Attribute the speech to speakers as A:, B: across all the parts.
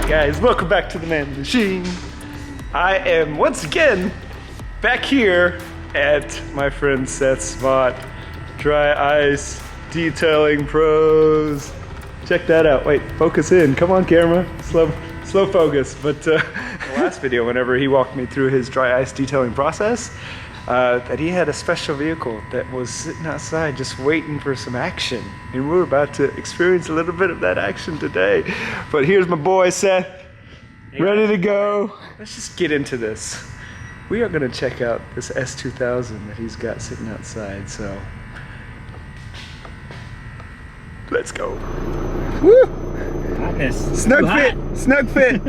A: Alright guys, welcome back to the Man Machine. I am once again back here at my friend Seth's spot. Dry Ice Detailing Pros. Check that out. Wait, focus in. Come on camera. Slow focus. But the last video, whenever he walked me through his dry ice detailing process, that he had a special vehicle that was sitting outside just waiting for some action. And we're about to experience a little bit of that action today. But here's my boy Seth, ready to go. Let's just get into this. We are gonna check out this S2000 that he's got sitting outside, so let's go. Woo!
B: Hotness.
A: Snug fit.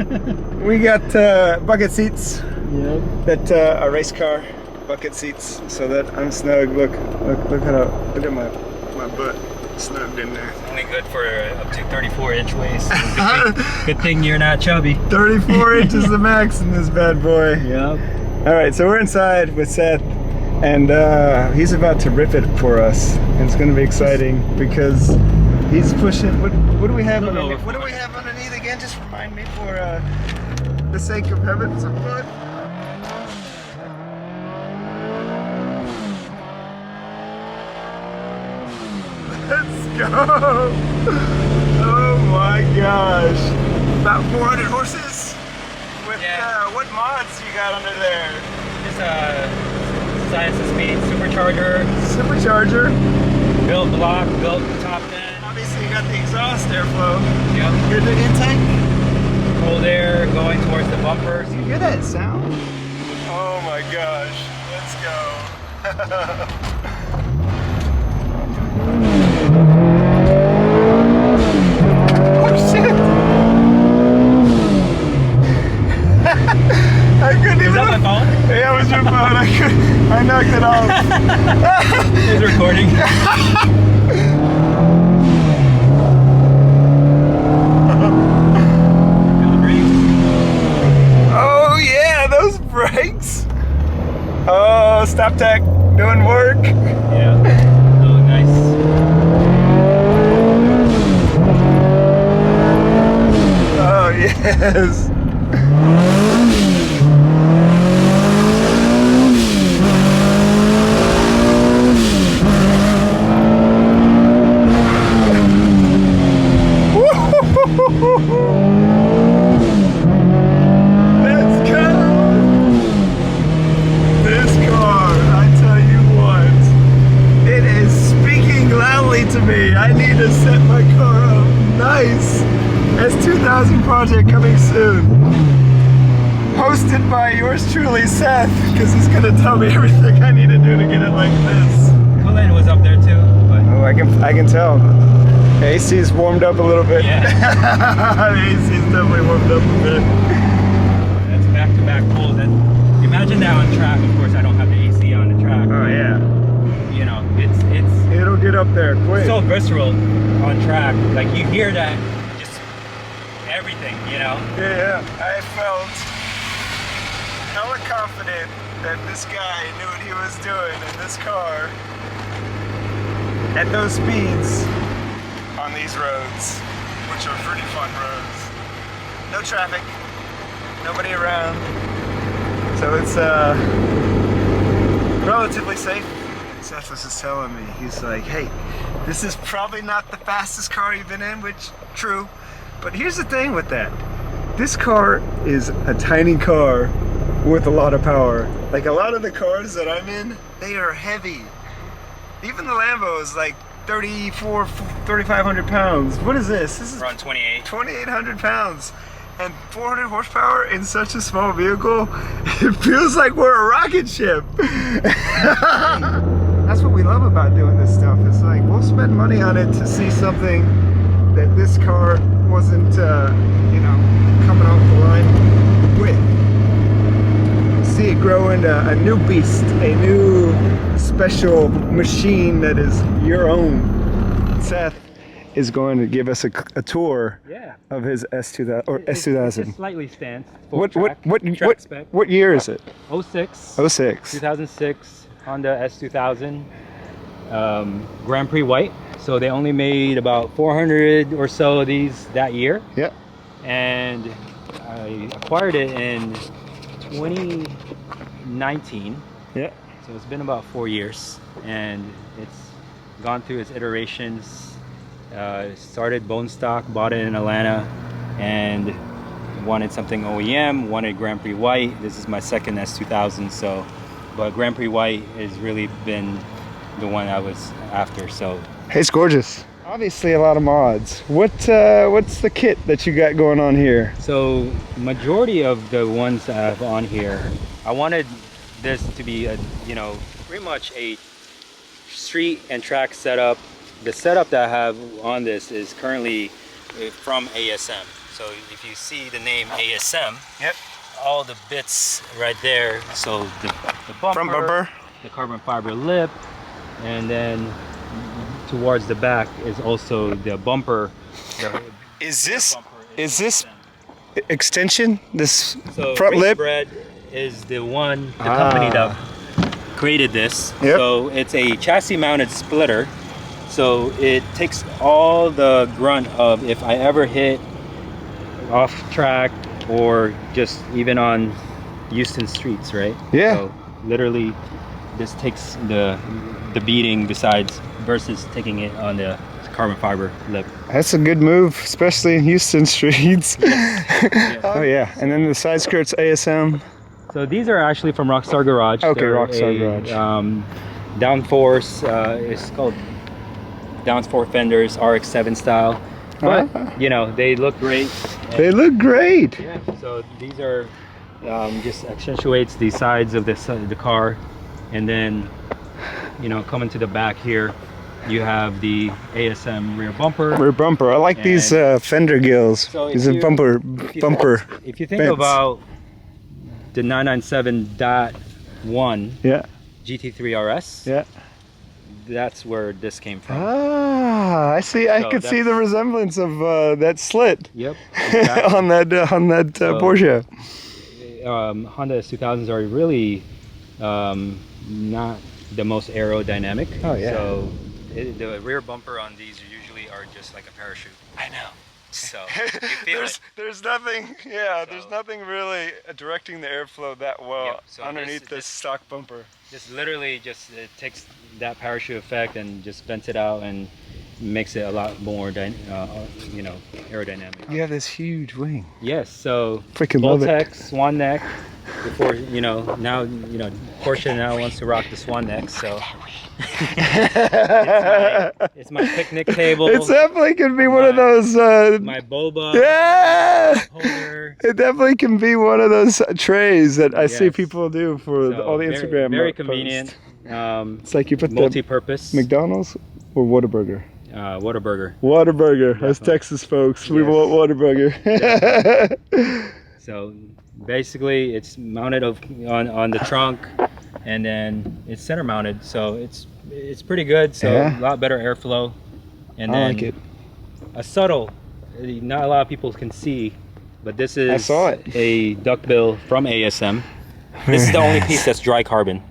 A: We got bucket seats.
B: Yep.
A: That a race car bucket seats, so that I'm snug. Look at my butt snugged in there.
B: Only good for up to 34-inch waist. Good thing you're not chubby.
A: 34 inches the max in this bad boy.
B: Yep.
A: All right, so we're inside with Seth, and he's about to rip it for us. And it's going to be exciting because he's pushing. What do we have underneath? What do we have underneath again? Just remind me for the sake of heaven, some fun. Let's go! Oh my gosh! About 400 horses? With what mods you got under there?
B: Just Science of Speed Supercharger.
A: Supercharger?
B: Built block, built top end.
A: Obviously you got the exhaust airflow.
B: Yep.
A: Here's the intake.
B: Cold air going towards the bumpers.
A: You hear that sound? Oh my gosh. Let's go. Oh shit! I couldn't even.
B: Is that my phone?
A: Yeah, it was your phone. I knocked it off.
B: It's recording. Feel the brakes?
A: Oh yeah, those brakes. Oh, stop tech doing work.
B: Yeah. They look nice.
A: Oh yes. Let's go. This car, I tell you what, it is speaking loudly to me. I need to set my car up nice. S2000 project coming soon. Hosted by yours truly, Seth, because he's gonna tell me everything I need to do to get it like this.
B: Coolant was up there too, but
A: Oh, I can tell. The AC's warmed up a little bit.
B: Yeah.
A: The AC's definitely warmed up a bit.
B: That's back-to-back pulls. And imagine that on track. Of course, I don't have the AC on the track.
A: Oh yeah.
B: You know,
A: It'll get up there quick.
B: so visceral on track. Like you hear that, just everything. You know.
A: Yeah, I felt hella confident that this guy knew what he was doing in this car at those speeds on these roads, which are pretty fun roads. No traffic, nobody around, so it's relatively safe. Seth was just telling me, he's like, hey, this is probably not the fastest car you've been in, which true, but here's the thing with that. This car is a tiny car with a lot of power. Like a lot of the cars that I'm in, they are heavy. Even the Lambo is like 3,500 pounds. What is this? This is
B: Around 28.
A: 2,800 pounds. And 400 horsepower in such a small vehicle, it feels like we're a rocket ship. That's what we love about doing this stuff. It's like, we'll spend money on it to see something that this car wasn't, you know, coming off the line with. See it grow into a new beast, a new special machine that is your own. Seth is going to give us a tour of his S2000 or S2000.
B: It's slightly stanced.
A: What year is it?
B: 06.
A: 06.
B: 2006 Honda S2000 Grand Prix white. So they only made about 400 or so of these that year.
A: Yeah.
B: and I acquired it in 2019.
A: Yeah.
B: So it's been about 4 years, and it's gone through its iterations. Started bone stock, bought it in Atlanta, and wanted something OEM, wanted Grand Prix White. This is my second S2000, so, but Grand Prix White has really been the one I was after. So
A: Hey, it's gorgeous. Obviously a lot of mods. What's the kit that you got going on here?
B: So majority of the ones that I have on here, I wanted this to be a, you know, pretty much a street and track setup. The setup that I have on this is currently from ASM. So if you see the name ASM,
A: Yep.
B: all the bits right there. So the bumper,
A: Front bumper.
B: the carbon fiber lip, and then towards the back is also the bumper.
A: Is this
B: bumper
A: this
B: ASM.
A: extension? This
B: So
A: front
B: Race
A: lip?
B: Bread is the company that created this.
A: Yep.
B: So it's a chassis mounted splitter. So it takes all the grunt of if I ever hit off track or just even on Houston streets, right?
A: Yeah.
B: So literally this takes the beating besides versus taking it on the carbon fiber lip.
A: That's a good move, especially in Houston streets.
B: Yes.
A: Oh yeah, and then the side skirts ASM.
B: So these are actually from Rockstar Garage.
A: Okay,
B: They're
A: Rockstar Garage.
B: Downforce, it's called Downforce fenders, RX-7 style. But you know, they look great.
A: They look great.
B: Yeah. So these are just accentuates the sides of the car, and then you know, coming to the back here, you have the ASM rear bumper.
A: Rear bumper. I like these fender gills.
B: So
A: These are bumper.
B: If you think
A: vents.
B: about the 997.1
A: Yeah.
B: GT3 RS,
A: Yeah.
B: that's where this came from.
A: Ah, I see. I
B: So
A: could see the
B: that's-
A: resemblance of that slit
B: Yep. Exactly.
A: on that Porsche.
B: Honda S2000s are really not the most aerodynamic.
A: Oh, yeah.
B: So the rear bumper on these usually are just like a parachute.
A: I know.
B: So you feel it.
A: There's nothing. Yeah, there's
B: So-
A: nothing really directing the airflow that well
B: Yep, so
A: underneath this
B: this-
A: stock bumper.
B: Just literally just it takes that parachute effect and just vents it out and makes it a lot more you know, aerodynamic.
A: You have this huge wing.
B: Yes, so
A: Freaking love it.
B: Voltex swan neck. Before you know, now you know Porsche now wants to rock the swan neck. So it's my picnic table.
A: It definitely can be one of those.
B: My boba
A: Yeah.
B: holder.
A: It definitely can be one of those trays that I see
B: Yes.
A: people do for
B: So
A: all the Instagram.
B: Very
A: posts.
B: convenient.
A: It's like you put the
B: Multi-purpose.
A: McDonald's or Whataburger.
B: Whataburger.
A: Whataburger. Us
B: Definitely.
A: Texas folks, we
B: Yes.
A: want Whataburger.
B: So basically, it's mounted on the trunk, and then it's center mounted. So it's pretty good. So
A: Yeah.
B: a lot better airflow. And
A: I
B: then
A: like it.
B: a subtle, not a lot of people can see, but this is
A: I saw it.
B: a duckbill from ASM. This is the only piece that's dry carbon.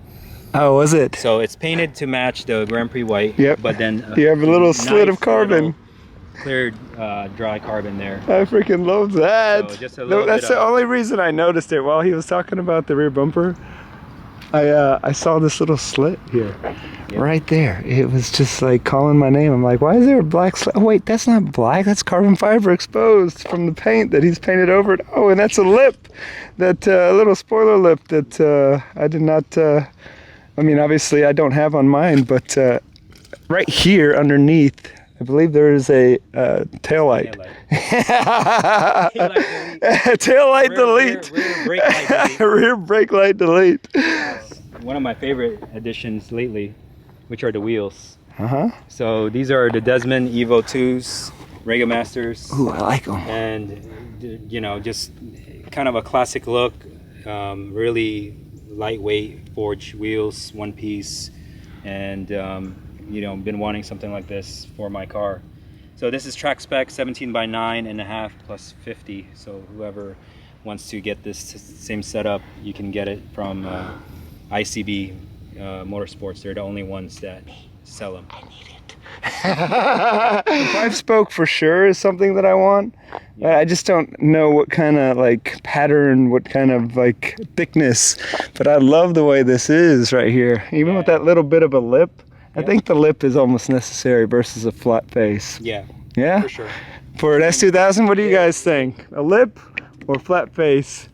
A: Oh, was it?
B: So it's painted to match the Grand Prix white.
A: Yep.
B: But then
A: You have a little slit of
B: nice
A: carbon.
B: little cleared dry carbon there.
A: I freaking love that.
B: So just a little
A: That's
B: bit
A: the
B: of-
A: only reason I noticed it while he was talking about the rear bumper. I saw this little slit here, right there. It was just like calling my name. I'm like, why is there a black slit? Oh wait, that's not black. That's carbon fiber exposed from the paint that he's painted over it. Oh, and that's a lip, that little spoiler lip that I did not. I mean, obviously I don't have on mine, but right here underneath, I believe there is a tail light. Tail light delete.
B: Rear brake light delete.
A: Rear brake light delete.
B: One of my favorite additions lately, which are the wheels.
A: Uh-huh.
B: So these are the Desmond Evo2s, Rega Masters,
A: Ooh, I like them.
B: and you know, just kind of a classic look, really lightweight forged wheels, one piece, and you know, been wanting something like this for my car. So this is track spec 17 by 9.5 plus 50. So whoever wants to get this same setup, you can get it from ICB Motorsports. They're the only ones that sell them.
A: I need it. The 5-spoke for sure is something that I want.
B: Yeah.
A: I just don't know what kind of like pattern, what kind of like thickness, but I love the way this is right here. Even with that little bit of a lip, I think the lip is almost necessary versus a flat face.
B: Yeah,
A: Yeah?
B: for sure.
A: For an S2000, what do you guys think? A lip or flat face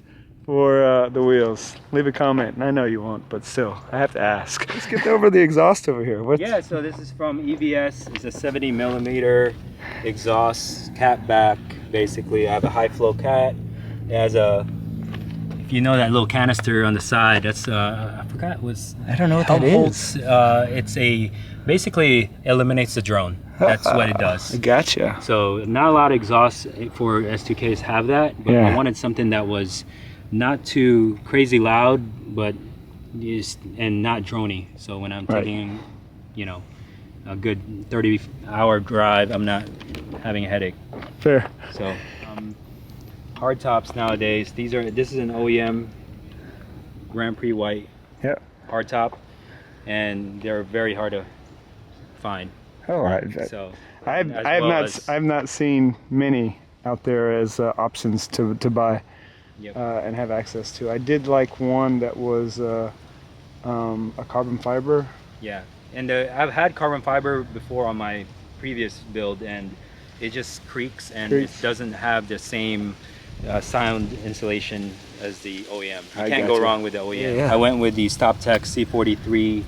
A: for the wheels? Leave a comment. And I know you won't, but still, I have to ask. Let's get over the exhaust over here.
B: Yeah, so this is from EVS. It's a 70 millimeter exhaust cat back. Basically, I have a high flow cat. It has a, if you know that little canister on the side, that's I forgot what's.
A: I don't know what that is.
B: It's a basically eliminates the drone. That's what it does.
A: I gotcha.
B: So not a lot of exhausts for S2Ks have that, but I wanted something that was not too crazy loud, but and not drony. So when I'm taking, you know, a good 30-hour drive, I'm not having a headache.
A: Fair.
B: So hard tops nowadays. This is an OEM Grand Prix white hard top, and they're very hard to find.
A: Oh, right.
B: So
A: I've not seen many out there as options to buy and have access to. I did like one that was a carbon fiber.
B: Yeah, and I've had carbon fiber before on my previous build, and it just creaks and it doesn't have the same sound insulation as the OEM. You can't go wrong with the OEM. Yeah. I went with the StopTech C43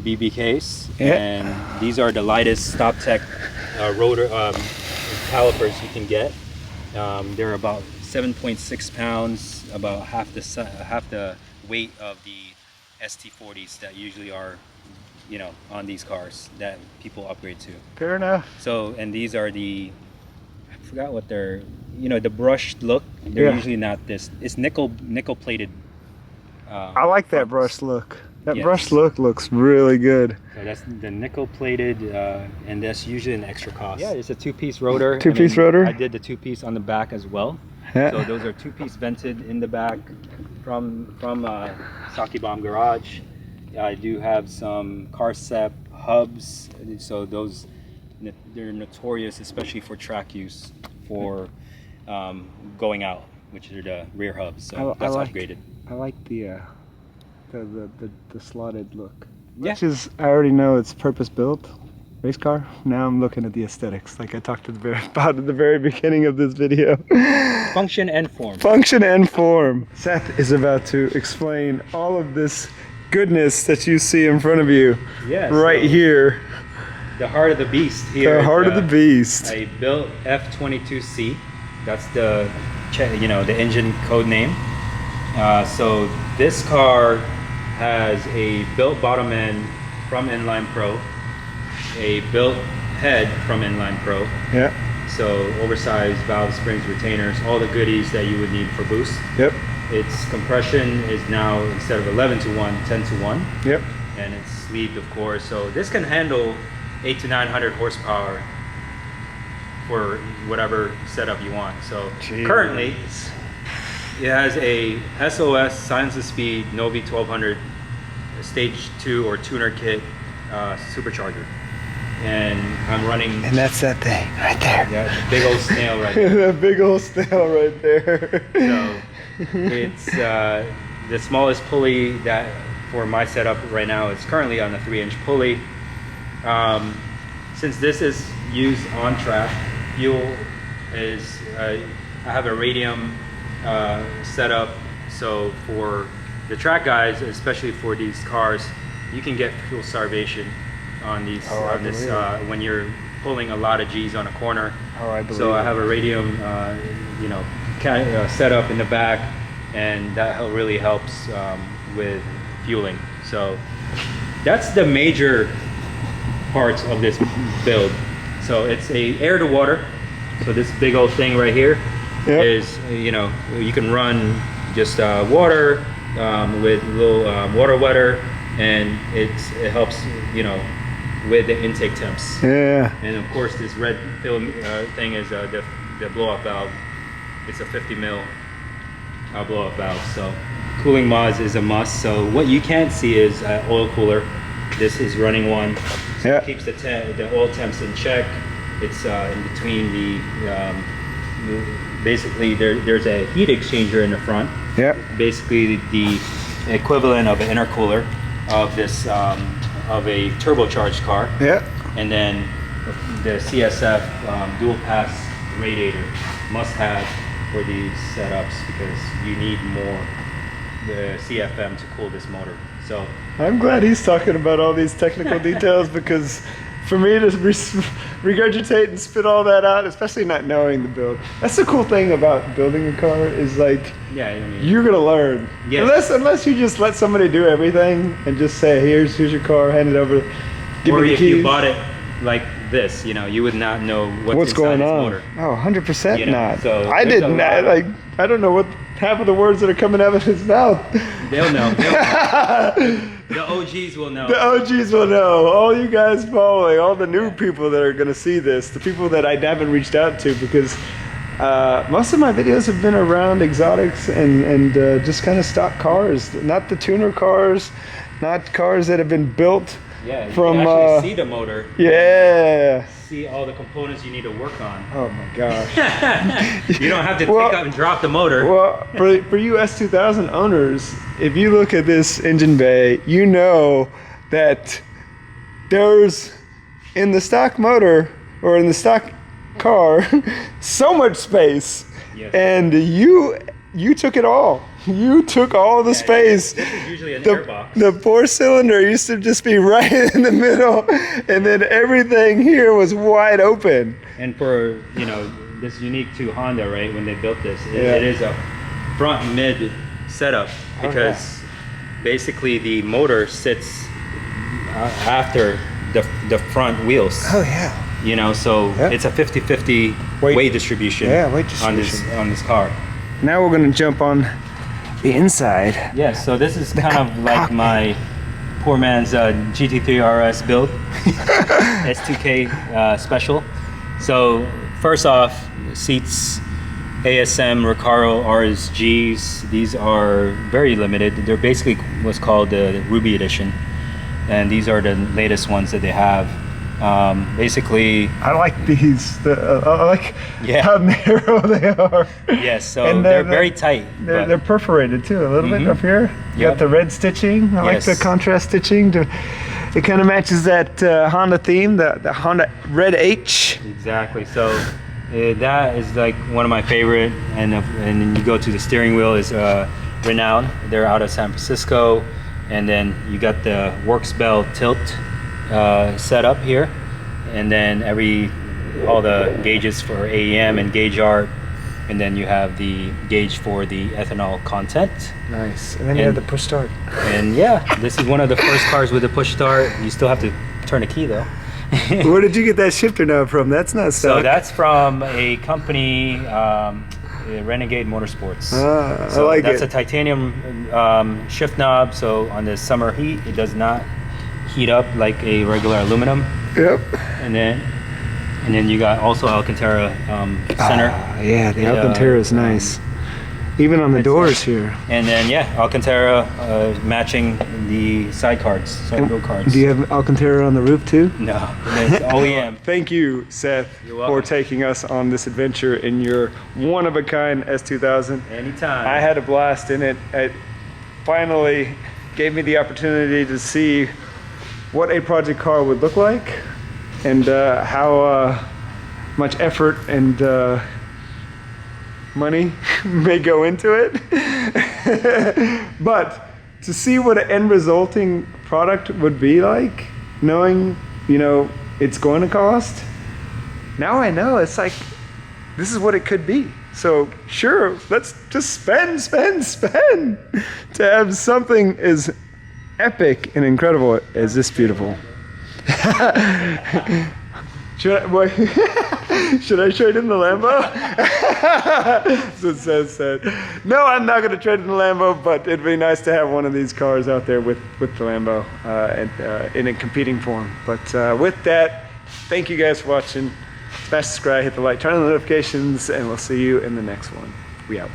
B: BB case, and these are the lightest StopTech rotor calipers you can get. They're about 7.6 pounds, about half the weight of the ST40s that usually are, you know, on these cars that people upgrade to.
A: Fair enough.
B: So, and these are I forgot what they're, you know, the brushed look. They're usually not this. It's nickel plated.
A: I like that brushed look. That brushed look looks really good.
B: So that's the nickel plated, and that's usually an extra cost. Yeah, it's a two-piece rotor.
A: Two-piece rotor?
B: I did the two-piece on the back as well.
A: Yeah.
B: So those are two-piece vented in the back from Saki Bomb Garage. I do have some Carcep hubs. So those, they're notorious, especially for track use, for going out, which are the rear hubs. So that's upgraded.
A: I like the slotted look. Which is, I already know it's purpose built race car. Now I'm looking at the aesthetics, like I talked about at the very beginning of this video.
B: Function and form.
A: Function and form. Seth is about to explain all of this goodness that you see in front of you. Right here.
B: The heart of the beast here.
A: The heart of the beast.
B: I built F22C. That's the engine code name. So this car has a built bottom end from Inline Pro, a built head from Inline Pro.
A: Yeah.
B: So oversized valve, springs, retainers, all the goodies that you would need for boost.
A: Yep.
B: Its compression is now, instead of 11-to-1, 10-to-1.
A: Yep.
B: And it's sleeved, of course. So this can handle 800 to 900 horsepower for whatever setup you want. So currently, it has a SOS Silence of Speed Novi 1200 Stage 2 or tuner kit supercharger, and I'm running. And
A: that's that thing right there.
B: Yeah, big old snail right there.
A: That big old snail right there.
B: So it's the smallest pulley that for my setup right now. It's currently on a 3-inch pulley. Since this is used on track, fuel is I have a radium setup, so for the track guys, especially for these cars, you can get fuel starvation on these when you're pulling a lot of G's on a corner. So I have a radium setup in the back, and that really helps with fueling. So that's the major parts of this build. So it's a air to water. So this big old thing right here is, you can run just water with a little water wetter, and it helps, with the intake temps. Yeah. And of course, this red film thing is the blow-up valve. It's a 50 mil blow-up valve. So cooling mods is a must. So what you can't see is oil cooler. This is running one. So
A: Yeah.
B: it keeps the oil temps in check. It's in between basically there's a heat exchanger in the front.
A: Yeah.
B: Basically the equivalent of an intercooler of this of a turbocharged car.
A: Yeah.
B: And then the CSF dual pass radiator must have for these setups because you need more the CFM to cool this motor. So
A: I'm glad he's talking about all these technical details because for me to regurgitate and spit all that out, especially not knowing the build. That's the cool thing about building a car is like,
B: yeah, I mean,
A: you're gonna learn.
B: Yes.
A: Unless you just let somebody do everything and just say, here's your car, hand it over, give
B: or
A: me the
B: if
A: keys.
B: you bought it like this, you know, you would not know what's
A: going
B: inside
A: on.
B: this motor.
A: Oh, 100%
B: You know,
A: not.
B: so
A: I
B: there's
A: didn't.
B: a lot
A: Like, I don't know what half of the words that are coming out of his mouth.
B: They'll know. The OGs will know.
A: The OGs will know. All you guys following, all the new people that are going to see this, the people that I haven't reached out to because most of my videos have been around exotics and just kind of stock cars, not the tuner cars, not cars that have been built.
B: Yeah, you
A: from
B: can actually see the motor.
A: Yeah.
B: See all the components you need to work on.
A: Oh my gosh.
B: You don't have to pick up and drop the motor.
A: Well, for you S2000 owners, if you look at this engine bay, you know that there's in the stock motor or in the stock car so much space.
B: Yes.
A: And you took it all. You took all the space.
B: This is usually an airbox.
A: The 4-cylinder used to just be right in the middle, and then everything here was wide open.
B: And for, you know, this is unique to Honda, right? When they built this, it is a front mid setup because basically the motor sits after the front wheels.
A: Oh yeah.
B: You know, so it's a 50-50 weight distribution.
A: Yeah, weight distribution
B: on this car.
A: Now we're gonna jump on the inside.
B: Yeah, so this is kind of like my poor man's GT3 RS build, S2K special. So first off, seats, ASM Recaro RSGs. These are very limited. They're basically what's called the Ruby Edition, and these are the latest ones that they have. Basically,
A: I like these. I like how narrow they are.
B: Yes, so they're very tight.
A: They're perforated too, a little bit up here. You got the red stitching. I like the contrast stitching. It kind of matches that Honda theme, the Honda Red H.
B: Exactly. So that is like one of my favorite. And then you go to the steering wheel is Renown. They're out of San Francisco. And then you got the Works Bell tilt set up here, and then all the gauges for AEM and gauge art, and then you have the gauge for the ethanol content.
A: Nice. And then you have the push start.
B: And yeah, this is one of the first cars with a push start. You still have to turn a key though.
A: Where did you get that shifter knob from? That's not stock.
B: So that's from a company, Renegade Motorsports.
A: I like
B: that's
A: it.
B: a titanium shift knob, so on the summer heat it does not heat up like a regular aluminum.
A: Yep.
B: And then you got also Alcantara center.
A: Yeah, the Alcantara is nice. Even on the doors here.
B: And then Alcantara matching the side cards, side grille cards.
A: Do you have Alcantara on the roof too?
B: No, it's OEM.
A: Thank you, Seth, for taking us on this adventure in your one-of-a-kind S2000.
B: Anytime.
A: I had a blast in it. It finally gave me the opportunity to see what a project car would look like and how much effort and money may go into it. But to see what an end resulting product would be like, knowing, you know, it's going to cost, now I know it's like, this is what it could be. So sure, let's just spend to have something as epic and incredible as this beautiful. Should I trade in the Lambo? So Seth said, no, I'm not going to trade in the Lambo, but it'd be nice to have one of these cars out there with the Lambo in a competing form. But with that, thank you guys for watching. Smash subscribe, hit the like, turn on the notifications, and we'll see you in the next one. We out.